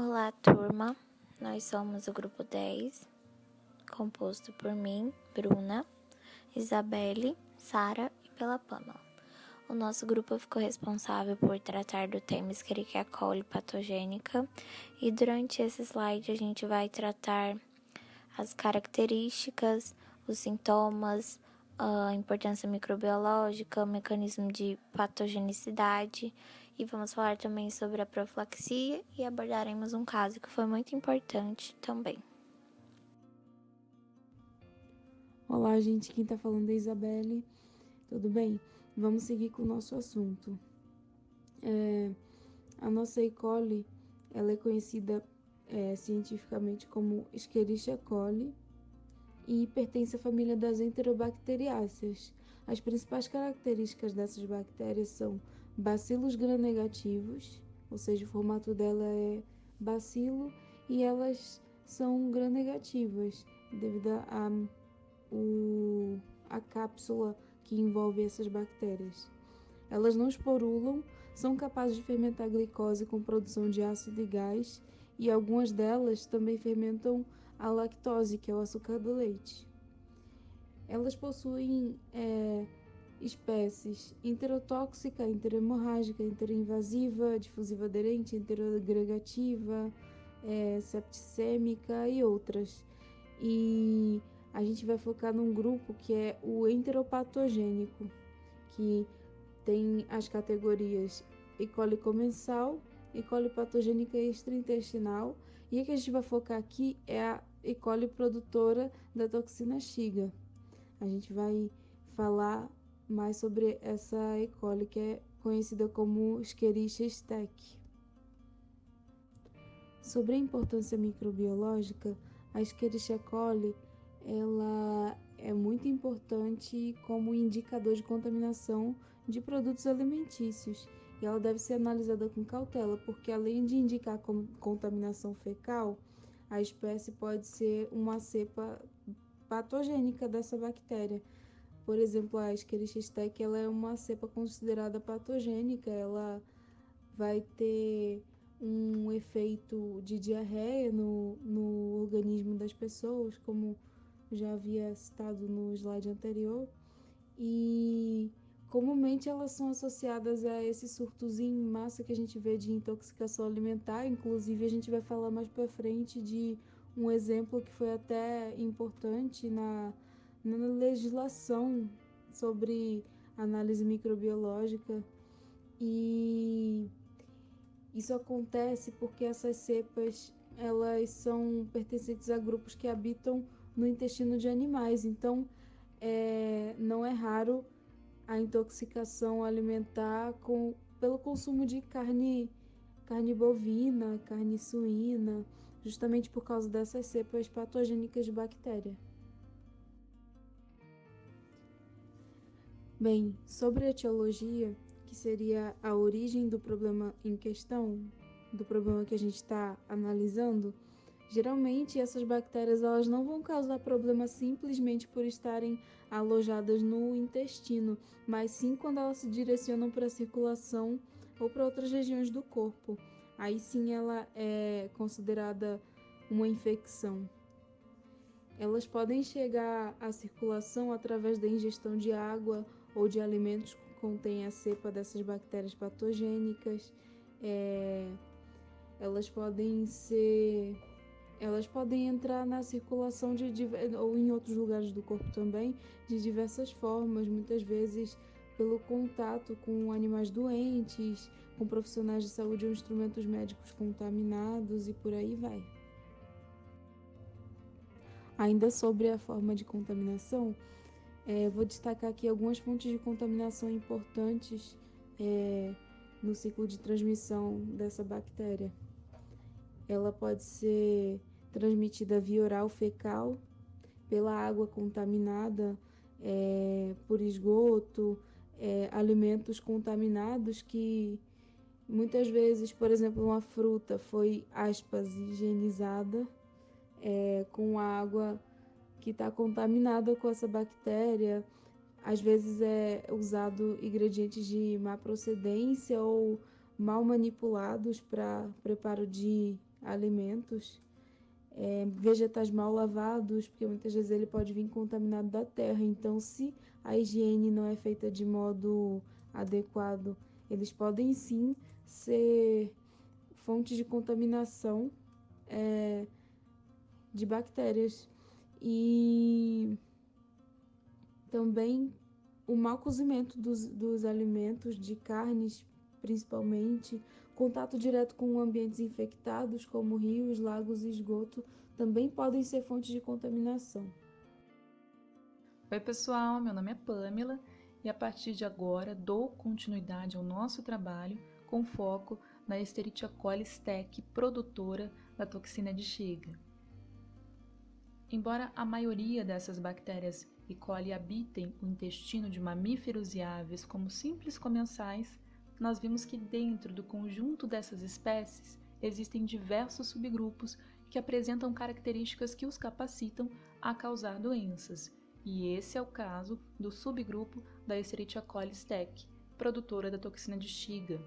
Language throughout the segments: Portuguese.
Olá, turma. Nós somos o grupo 10, composto por mim, Bruna, Isabelle, Sara e pela Pamela. O nosso grupo ficou responsável por tratar do tema Escherichia coli patogênica e durante esse slide a gente vai tratar as características, os sintomas, a importância microbiológica, o mecanismo de patogenicidade e vamos falar também sobre a profilaxia e abordaremos um caso que foi muito importante também. Olá, gente, quem tá falando é a Isabelle, tudo bem? Vamos seguir com o nosso assunto. A nossa E. coli, ela é conhecida cientificamente como Escherichia coli e pertence à família das enterobacteriáceas. As principais características dessas bactérias são bacilos gram-negativos, ou seja, o formato dela é bacilo e elas são gram-negativas devido a cápsula que envolve essas bactérias. Elas não esporulam, são capazes de fermentar a glicose com produção de ácido e gás, e algumas delas também fermentam a lactose, que é o açúcar do leite. Elas possuem espécies enterotóxica, enterohemorrágica, enteroinvasiva, difusiva aderente, enteroagregativa, septicêmica e outras. E a gente vai focar num grupo que é o enteropatogênico, que tem as categorias E. coli comensal, E. coli patogênica extraintestinal, e a que a gente vai focar aqui é a E. coli produtora da toxina Shiga. A gente vai falar mais sobre essa E. coli, que é conhecida como Escherichia stech. Sobre a importância microbiológica, a Escherichia coli ela é muito importante como indicador de contaminação de produtos alimentícios e ela deve ser analisada com cautela, porque além de indicar contaminação fecal, a espécie pode ser uma cepa patogênica dessa bactéria. Por exemplo, a Escherichia stech ela é uma cepa considerada patogênica, ela vai ter um efeito de diarreia no organismo das pessoas, como já havia citado no slide anterior, e comumente elas são associadas a esses surtos em massa que a gente vê de intoxicação alimentar. Inclusive, a gente vai falar mais para frente de um exemplo que foi até importante na legislação sobre análise microbiológica. E isso acontece porque essas cepas elas são pertencentes a grupos que habitam no intestino de animais. Então, não é raro a intoxicação alimentar pelo consumo de carne bovina, carne suína, justamente por causa dessas cepas patogênicas de bactéria. Bem, sobre a etiologia, que seria a origem do problema em questão, do problema que a gente está analisando, geralmente essas bactérias elas não vão causar problema simplesmente por estarem alojadas no intestino, mas sim quando elas se direcionam para a circulação ou para outras regiões do corpo. Aí sim ela é considerada uma infecção. Elas podem chegar à circulação através da ingestão de água ou de alimentos que contêm a cepa dessas bactérias patogênicas. Elas podem entrar na circulação ou em outros lugares do corpo também, de diversas formas, muitas vezes pelo contato com animais doentes, com profissionais de saúde ou instrumentos médicos contaminados e por aí vai. Ainda sobre a forma de contaminação, vou destacar aqui algumas fontes de contaminação importantes no ciclo de transmissão dessa bactéria. Ela pode ser transmitida via oral fecal, pela água contaminada, por esgoto, alimentos contaminados que muitas vezes, por exemplo, uma fruta foi, aspas, higienizada com água que está contaminada com essa bactéria. Às vezes é usado ingredientes de má procedência ou mal manipulados para preparo de alimentos, vegetais mal lavados, porque muitas vezes ele pode vir contaminado da terra. Então, se a higiene não é feita de modo adequado, eles podem sim ser fontes de contaminação de bactérias. E também o mau cozimento dos alimentos, de carnes principalmente, contato direto com ambientes infectados, como rios, lagos e esgoto, também podem ser fontes de contaminação. Oi, pessoal, meu nome é Pamela e a partir de agora dou continuidade ao nosso trabalho com foco na Escherichia coli stech, produtora da toxina de Shiga. Embora a maioria dessas bactérias E. coli habitem o intestino de mamíferos e aves como simples comensais, nós vimos que dentro do conjunto dessas espécies existem diversos subgrupos que apresentam características que os capacitam a causar doenças, e esse é o caso do subgrupo da Escherichia coli stech, produtora da toxina de Shiga.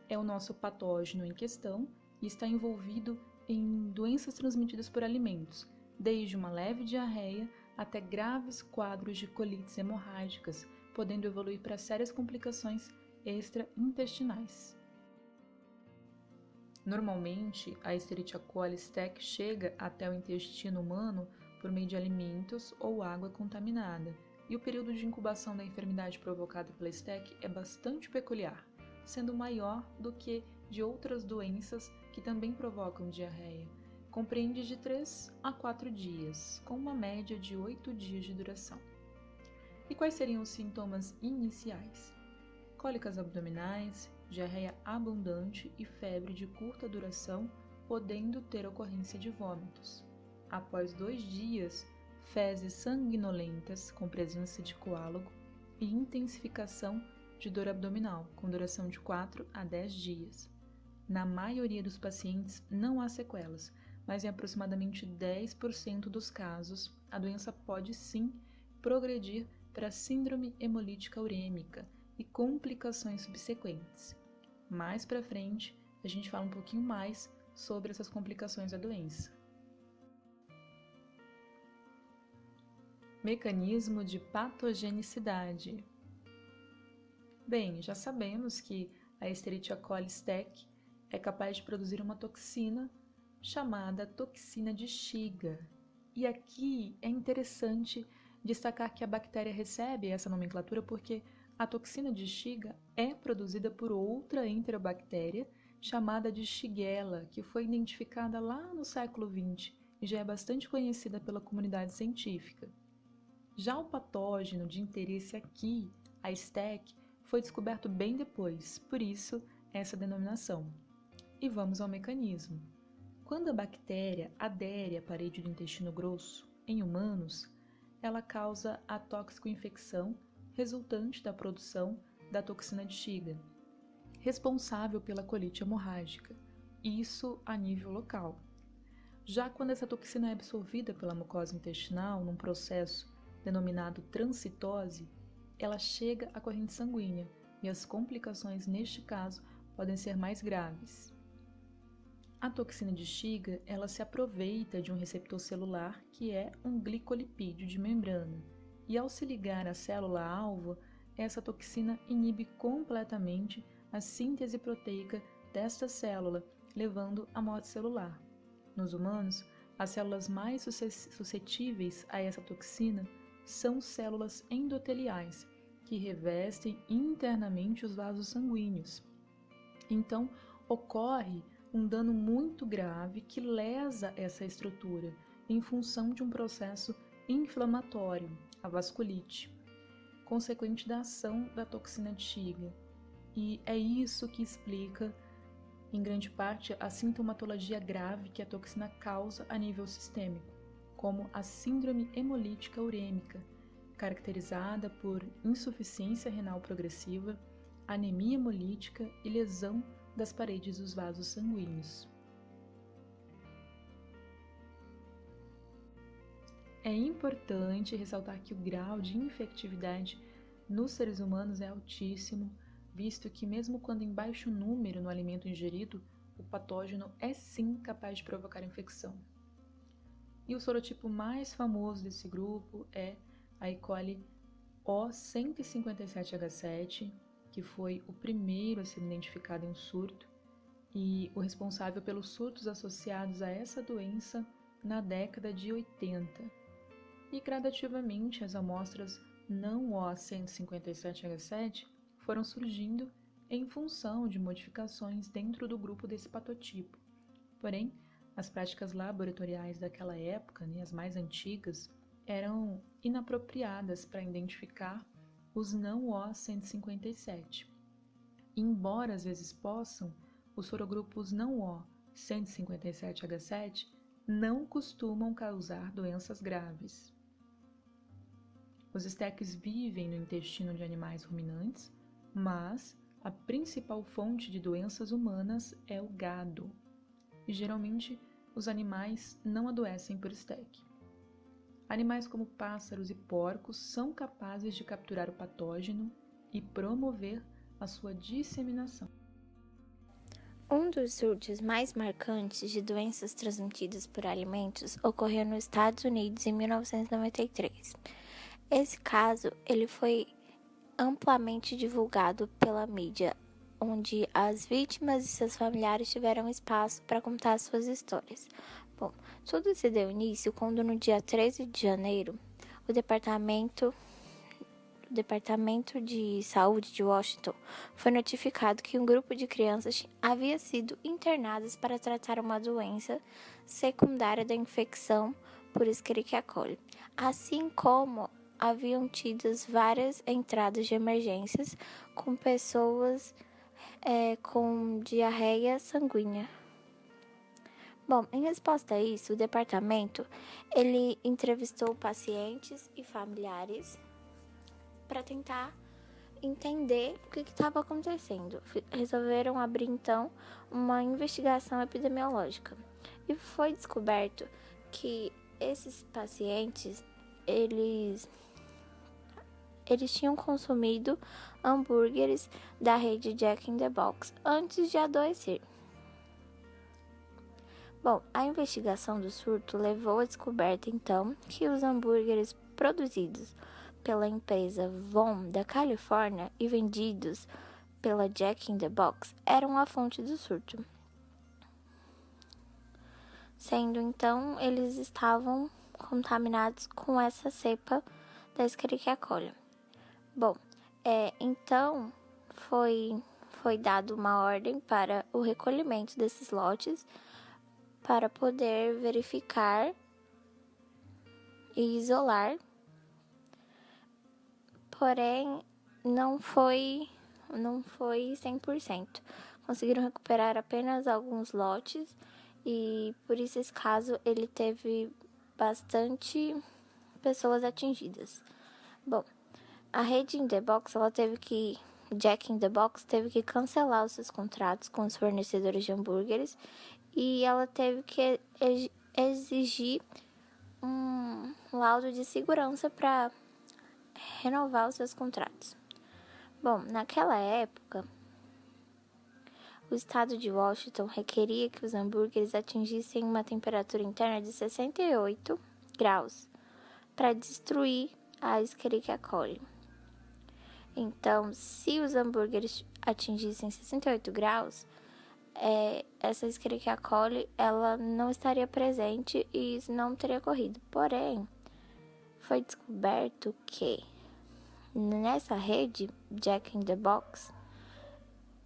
É o nosso patógeno em questão e está envolvido em doenças transmitidas por alimentos, desde uma leve diarreia até graves quadros de colites hemorrágicas, podendo evoluir para sérias complicações extraintestinais. Normalmente, a Escherichia coli stech chega até o intestino humano por meio de alimentos ou água contaminada, e o período de incubação da enfermidade provocada pela stech é bastante peculiar, sendo maior do que de outras doenças que também provocam diarreia. Compreende de 3 a 4 dias, com uma média de 8 dias de duração. E quais seriam os sintomas iniciais? Cólicas abdominais, diarreia abundante e febre de curta duração, podendo ter ocorrência de vômitos. Após 2 dias, fezes sanguinolentas com presença de coágulo e intensificação de dor abdominal, com duração de 4 a 10 dias. Na maioria dos pacientes não há sequelas, mas em aproximadamente 10% dos casos, a doença pode sim progredir para síndrome hemolítica urêmica e complicações subsequentes. Mais para frente, a gente fala um pouquinho mais sobre essas complicações da doença. Mecanismo de patogenicidade. Bem, já sabemos que a Escherichia coli stech é capaz de produzir uma toxina chamada toxina de Shiga. E aqui é interessante destacar que a bactéria recebe essa nomenclatura porque a toxina de Shiga é produzida por outra enterobactéria chamada de Shigella, que foi identificada lá no século XX e já é bastante conhecida pela comunidade científica. Já o patógeno de interesse aqui, a stech, foi descoberto bem depois, por isso essa denominação. E vamos ao mecanismo. Quando a bactéria adere à parede do intestino grosso, em humanos, ela causa a toxicoinfecção resultante da produção da toxina de Shiga, responsável pela colite hemorrágica, isso a nível local. Já quando essa toxina é absorvida pela mucosa intestinal num processo denominado transcitose, ela chega à corrente sanguínea e as complicações neste caso podem ser mais graves. A toxina de Shiga, ela se aproveita de um receptor celular que é um glicolipídio de membrana, e ao se ligar à célula-alvo, essa toxina inibe completamente a síntese proteica desta célula, levando à morte celular. Nos humanos, as células mais suscetíveis a essa toxina são células endoteliais, que revestem internamente os vasos sanguíneos. Então, ocorre um dano muito grave que lesa essa estrutura em função de um processo inflamatório, a vasculite, consequente da ação da toxina de Shiga. E é isso que explica, em grande parte, a sintomatologia grave que a toxina causa a nível sistêmico, como a síndrome hemolítica urêmica, caracterizada por insuficiência renal progressiva, anemia hemolítica e lesão das paredes dos vasos sanguíneos. É importante ressaltar que o grau de infectividade nos seres humanos é altíssimo, visto que mesmo quando em baixo número no alimento ingerido, o patógeno é sim capaz de provocar infecção. E o sorotipo mais famoso desse grupo é a E. coli O157H7, que foi o primeiro a ser identificado em um surto e o responsável pelos surtos associados a essa doença na década de 80. E gradativamente as amostras não O157H7 foram surgindo em função de modificações dentro do grupo desse patotipo. Porém, as práticas laboratoriais daquela época, as mais antigas, eram inapropriadas para identificar os não O157. Embora às vezes possam, os sorogrupos não O157H7 não costumam causar doenças graves. Os esteques vivem no intestino de animais ruminantes, mas a principal fonte de doenças humanas é o gado, e geralmente os animais não adoecem por esteque. Animais como pássaros e porcos são capazes de capturar o patógeno e promover a sua disseminação. Um dos surtos mais marcantes de doenças transmitidas por alimentos ocorreu nos Estados Unidos em 1993. Esse caso ele foi amplamente divulgado pela mídia, onde as vítimas e seus familiares tiveram espaço para contar suas histórias. Bom, tudo se deu início quando no dia 13 de janeiro, o Departamento de Saúde de Washington foi notificado que um grupo de crianças havia sido internadas para tratar uma doença secundária da infecção por Escherichia coli, assim como haviam tidas várias entradas de emergências com pessoas com diarreia sanguínea. Bom, em resposta a isso, o departamento ele entrevistou pacientes e familiares para tentar entender o que estava acontecendo. Resolveram abrir então uma investigação epidemiológica e foi descoberto que esses pacientes eles tinham consumido hambúrgueres da rede Jack in the Box antes de adoecer. Bom, a investigação do surto levou à descoberta então que os hambúrgueres produzidos pela empresa Von da Califórnia e vendidos pela Jack in the Box eram a fonte do surto. Sendo então, eles estavam contaminados com essa cepa da Escherichia coli. Bom, então foi dado uma ordem para o recolhimento desses lotes para poder verificar e isolar. Porém, não foi 100%. Conseguiram recuperar apenas alguns lotes e por isso esse caso ele teve bastante pessoas atingidas. Bom, a rede in the Box, Jack in the Box teve que cancelar os seus contratos com os fornecedores de hambúrgueres e ela teve que exigir um laudo de segurança para renovar os seus contratos. Bom, naquela época, o estado de Washington requeria que os hambúrgueres atingissem uma temperatura interna de 68 graus para destruir a Escherichia coli. Então, se os hambúrgueres atingissem 68 graus, essa Escherichia coli ela não estaria presente e isso não teria ocorrido. Porém, foi descoberto que nessa rede Jack in the Box,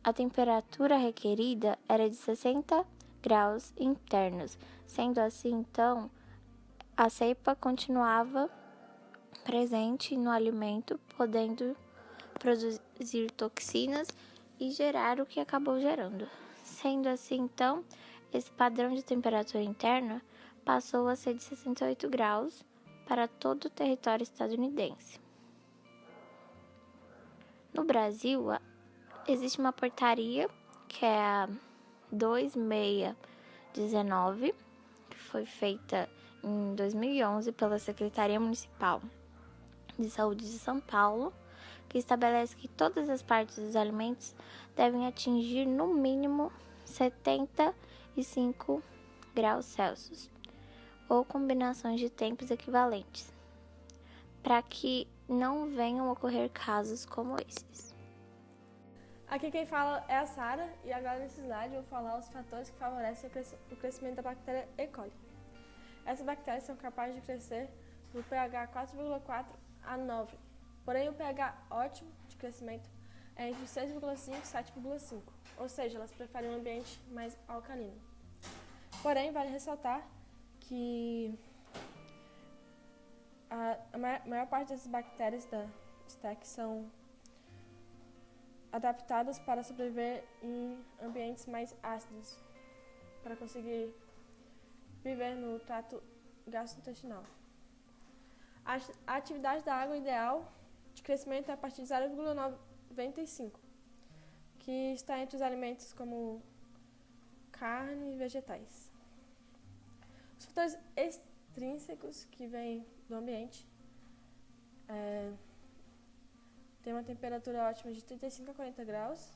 a temperatura requerida era de 60 graus internos. Sendo assim, então, a cepa continuava presente no alimento, podendo produzir toxinas e gerar o que acabou gerando. Sendo assim, então, esse padrão de temperatura interna passou a ser de 68 graus para todo o território estadunidense. No Brasil, existe uma portaria, que é a 2619, que foi feita em 2011 pela Secretaria Municipal de Saúde de São Paulo, que estabelece que todas as partes dos alimentos devem atingir no mínimo 75 graus Celsius, ou combinações de tempos equivalentes, para que não venham a ocorrer casos como esses. Aqui quem fala é a Sara, e agora nesse slide eu vou falar os fatores que favorecem o crescimento da bactéria E. coli. Essas bactérias são capazes de crescer no pH 4,4 a 9, porém o pH ótimo de crescimento é entre 6,5 e 7,5, ou seja, elas preferem um ambiente mais alcalino. Porém, vale ressaltar que a maior parte dessas bactérias da STEC são adaptadas para sobreviver em ambientes mais ácidos, para conseguir viver no trato gastrointestinal. A atividade da água ideal de crescimento é a partir de 0,95, que está entre os alimentos como carne e vegetais. Os fatores extrínsecos que vêm do ambiente tem uma temperatura ótima de 35 a 40 graus.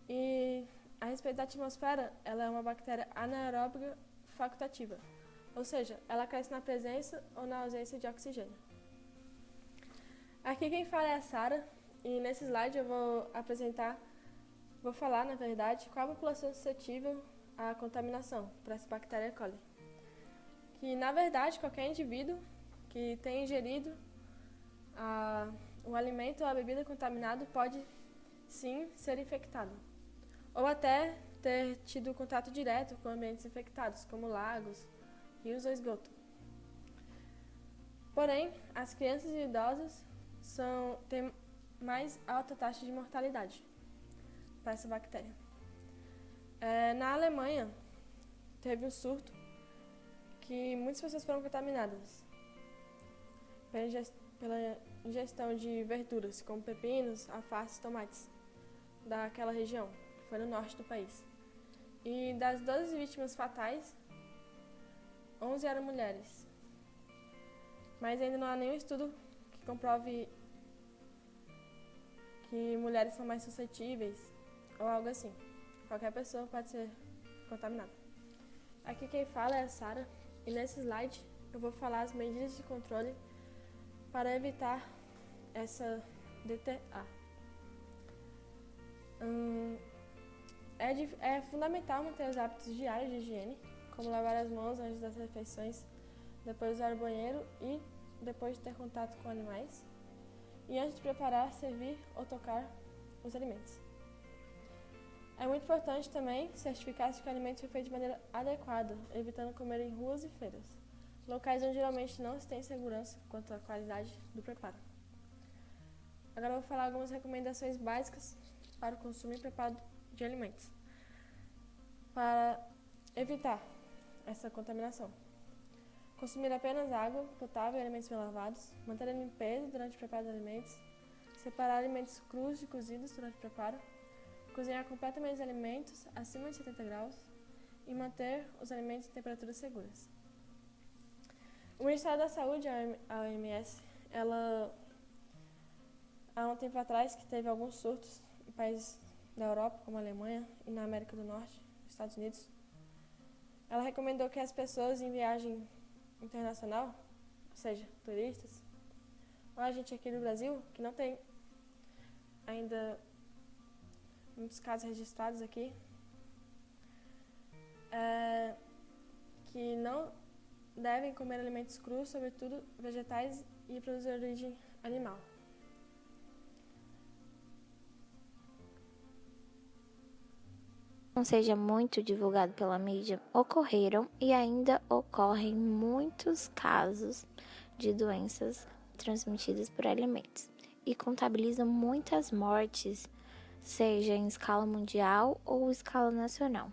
E a respeito da atmosfera, ela é uma bactéria anaeróbica facultativa, ou seja, ela cresce na presença ou na ausência de oxigênio. Aqui quem fala é a Sara, e nesse slide eu vou falar, na verdade, qual a população suscetível à contaminação por essa bactéria E. coli. Que, na verdade, qualquer indivíduo que tenha ingerido o alimento ou a bebida contaminado pode, sim, ser infectado. Ou até ter tido contato direto com ambientes infectados, como lagos, rios ou esgoto. Porém, as crianças e idosas têm mais alta taxa de mortalidade para essa bactéria. Na Alemanha, teve um surto que muitas pessoas foram contaminadas pela ingestão de verduras, como pepinos, alfaces, tomates, daquela região, que foi no norte do país. E das 12 vítimas fatais, 11 eram mulheres. Mas ainda não há nenhum estudo que comprove que mulheres são mais suscetíveis ou algo assim. Qualquer pessoa pode ser contaminada. Aqui quem fala é a Sara, e nesse slide eu vou falar as medidas de controle para evitar essa DTA. É fundamental manter os hábitos diários de higiene, como lavar as mãos antes das refeições, depois de usar o banheiro e depois de ter contato com animais, e antes de preparar, servir ou tocar os alimentos. É muito importante também certificar-se que o alimento foi feito de maneira adequada, evitando comer em ruas e feiras, locais onde geralmente não se tem segurança quanto à qualidade do preparo. Agora eu vou falar algumas recomendações básicas para o consumo e preparo de alimentos, para evitar essa contaminação. Consumir apenas água potável e alimentos bem lavados, manter a limpeza durante o preparo de alimentos, separar alimentos crus de cozidos durante o preparo, cozinhar completamente os alimentos acima de 70 graus e manter os alimentos em temperaturas seguras. O Ministério da Saúde, a OMS, há um tempo atrás que teve alguns surtos em países da Europa, como a Alemanha, e na América do Norte, Estados Unidos. Ela recomendou que as pessoas em viagem internacional, ou seja, turistas, ou a gente aqui do Brasil, que não tem ainda muitos casos registrados aqui, que não devem comer alimentos crus, sobretudo vegetais e produtos de origem animal. Não seja muito divulgado pela mídia, ocorreram e ainda ocorrem muitos casos de doenças transmitidas por alimentos e contabilizam muitas mortes, seja em escala mundial ou escala nacional.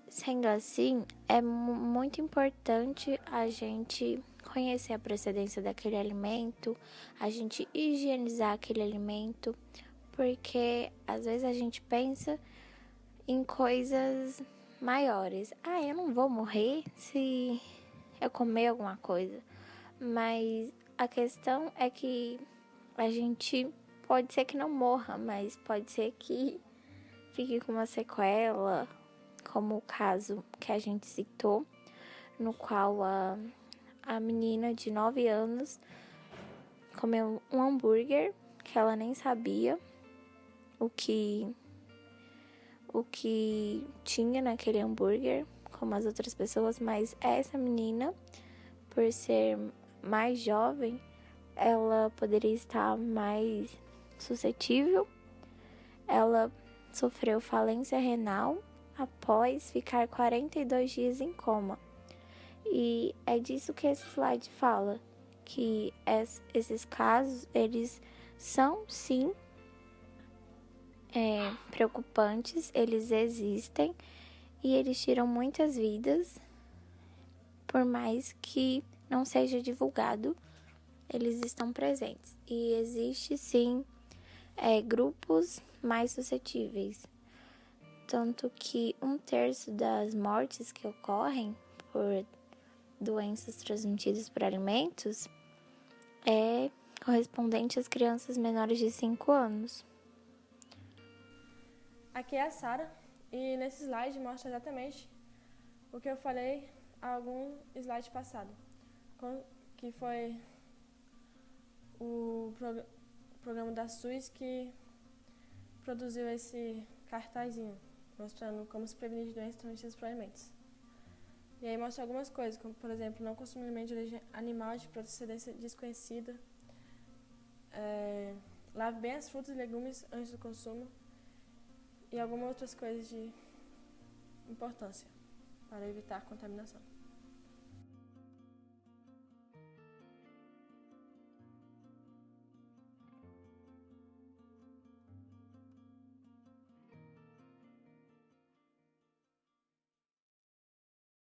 Sendo assim, é muito importante a gente conhecer a procedência daquele alimento, a gente higienizar aquele alimento, porque às vezes a gente pensa em coisas maiores. Eu não vou morrer se eu comer alguma coisa. Mas a questão é que a gente pode ser que não morra, mas pode ser que fique com uma sequela, como o caso que a gente citou, no qual a menina de 9 anos comeu um hambúrguer que ela nem sabia o que tinha naquele hambúrguer, como as outras pessoas, mas essa menina, por ser mais jovem, ela poderia estar mais suscetível. Ela sofreu falência renal após ficar 42 dias em coma. E é disso que esse slide fala, que esses casos, eles são sim preocupantes, eles existem e eles tiram muitas vidas, por mais que não seja divulgado, eles estão presentes. E existe sim grupos mais suscetíveis, tanto que 1/3 das mortes que ocorrem por doenças transmitidas por alimentos é correspondente às crianças menores de 5 anos. Aqui é a Sara e nesse slide mostra exatamente o que eu falei há algum slide passado, que foi o programa da SUS que produziu esse cartazinho mostrando como se prevenir de doenças transmitidas por alimentos. E aí mostra algumas coisas, como por exemplo, não consumir alimento de origem animal de procedência desconhecida, lave bem as frutas e legumes antes do consumo e algumas outras coisas de importância para evitar contaminação.